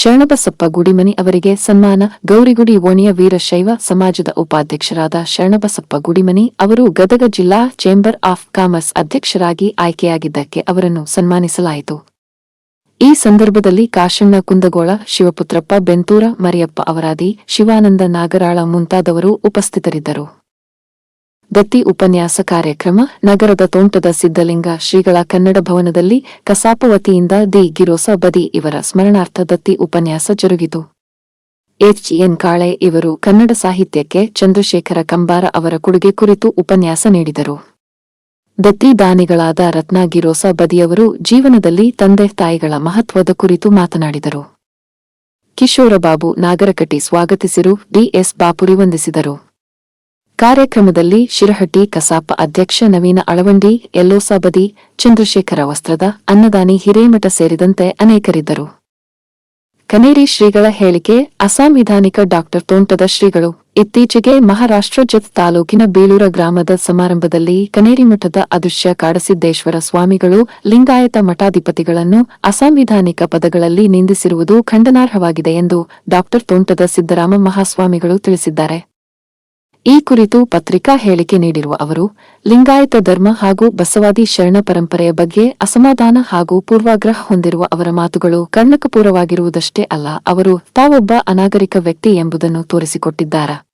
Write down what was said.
ಶರಣಬಸಪ್ಪ ಗುಡಿಮನಿ ಅವರಿಗೆ ಸನ್ಮಾನ. ಗೌರಿಗುಡಿ ಓಣಿಯ ವೀರಶೈವ ಸಮಾಜದ ಉಪಾಧ್ಯಕ್ಷರಾದ ಶರಣಬಸಪ್ಪ ಗುಡಿಮನಿ ಅವರು ಗದಗ ಜಿಲ್ಲಾ ಚೇಂಬರ್ ಆಫ್ ಕಾಮರ್ಸ್ ಅಧ್ಯಕ್ಷರಾಗಿ ಆಯ್ಕೆಯಾಗಿದ್ದಕ್ಕೆ ಅವರನ್ನು ಸನ್ಮಾನಿಸಲಾಯಿತು. ಈ ಸಂದರ್ಭದಲ್ಲಿ ಕಾಶಣ್ಣ ಕುಂದಗೋಳ, ಶಿವಪುತ್ರಪ್ಪ ಬೆಂತೂರ, ಮರಿಯಪ್ಪ ಅವರಾದಿ, ಶಿವಾನಂದ ನಾಗರಾಳ ಮುಂತಾದವರು ಉಪಸ್ಥಿತರಿದ್ದರು. ದತ್ತಿ ಉಪನ್ಯಾಸ ಕಾರ್ಯಕ್ರಮ ನಗರದ ತೋಂಟದ ಸಿದ್ದಲಿಂಗ ಶ್ರೀಗಳ ಕನ್ನಡ ಭವನದಲ್ಲಿ ಕಸಾಪ ವತಿಯಿಂದ ದಿ ಗಿರೋಸ ಬದಿ ಇವರ ಸ್ಮರಣಾರ್ಥ ದತ್ತಿ ಉಪನ್ಯಾಸ ಜರುಗಿತು. ಎಚ್.ಎನ್. ಕಾಳೆ ಇವರು ಕನ್ನಡ ಸಾಹಿತ್ಯಕ್ಕೆ ಚಂದ್ರಶೇಖರ ಕಂಬಾರ ಅವರ ಕೊಡುಗೆ ಕುರಿತು ಉಪನ್ಯಾಸ ನೀಡಿದರು. ದತ್ತಿ ದಾನಿಗಳಾದ ರತ್ನ ಗಿರೋಸ ಬದಿಯವರು ಜೀವನದಲ್ಲಿ ತಂದೆ ತಾಯಿಗಳ ಮಹತ್ವದ ಕುರಿತು ಮಾತನಾಡಿದರು. ಕಿಶೋರಬಾಬು ನಾಗರಕಟಿ ಸ್ವಾಗತಿಸಿರು. ಡಿ.ಎಸ್. ಬಾಪುರಿ ವಂದಿಸಿದರು. ಕಾರ್ಯಕ್ರಮದಲ್ಲಿ ಶಿರಹಟ್ಟಿ ಕಸಾಪ ಅಧ್ಯಕ್ಷ ನವೀನ ಅಳವಂಡಿ, ಯಲ್ಲೋಸ ಬದಿ, ಚಂದ್ರಶೇಖರ ವಸ್ತ್ರದ, ಅನ್ನದಾನಿ ಹಿರೇಮಠ ಸೇರಿದಂತೆ ಅನೇಕರಿದ್ದರು. ಕನೇರಿ ಶ್ರೀಗಳ ಹೇಳಿಕೆ. ಅಸಾಂವಿಧಾನಿಕ ಡಾ. ತೋಂಟದ ಶ್ರೀಗಳು ಇತ್ತೀಚೆಗೆ ಮಹಾರಾಷ್ಟ್ರ ಜತ್ ತಾಲೂಕಿನ ಬೇಲೂರ ಗ್ರಾಮದ ಸಮಾರಂಭದಲ್ಲಿ ಕನೇರಿ ಮಠದ ಅದೃಶ್ಯ ಕಾಡಸಿದ್ದೇಶ್ವರ ಸ್ವಾಮಿಗಳು ಲಿಂಗಾಯತ ಮಠಾಧಿಪತಿಗಳನ್ನು ಅಸಾಂವಿಧಾನಿಕ ಪದಗಳಲ್ಲಿ ನಿಂದಿಸಿರುವುದು ಖಂಡನಾರ್ಹವಾಗಿದೆ ಎಂದು ಡಾ. ತೋಂಟದ ಸಿದ್ದರಾಮ ಮಹಾಸ್ವಾಮಿಗಳು ತಿಳಿಸಿದ್ದಾರೆ. ಈ ಕುರಿತು ಪತ್ರಿಕಾ ಹೇಳಿಕೆ ನೀಡಿರುವ ಅವರು, ಲಿಂಗಾಯತ ಧರ್ಮ ಹಾಗೂ ಬಸವಾದಿ ಶರಣ ಪರಂಪರೆಯ ಬಗ್ಗೆ ಅಸಮಾಧಾನ ಹಾಗೂ ಪೂರ್ವಾಗ್ರಹ ಹೊಂದಿರುವ ಅವರ ಮಾತುಗಳು ಕರ್ಣಕಪೂರವಾಗಿರುವುದಷ್ಟೇ ಅಲ್ಲ, ಅವರು ತಾವೊಬ್ಬ ಅನಾಗರಿಕ ವ್ಯಕ್ತಿ ಎಂಬುದನ್ನು ತೋರಿಸಿಕೊಟ್ಟಿದ್ದಾರೆ.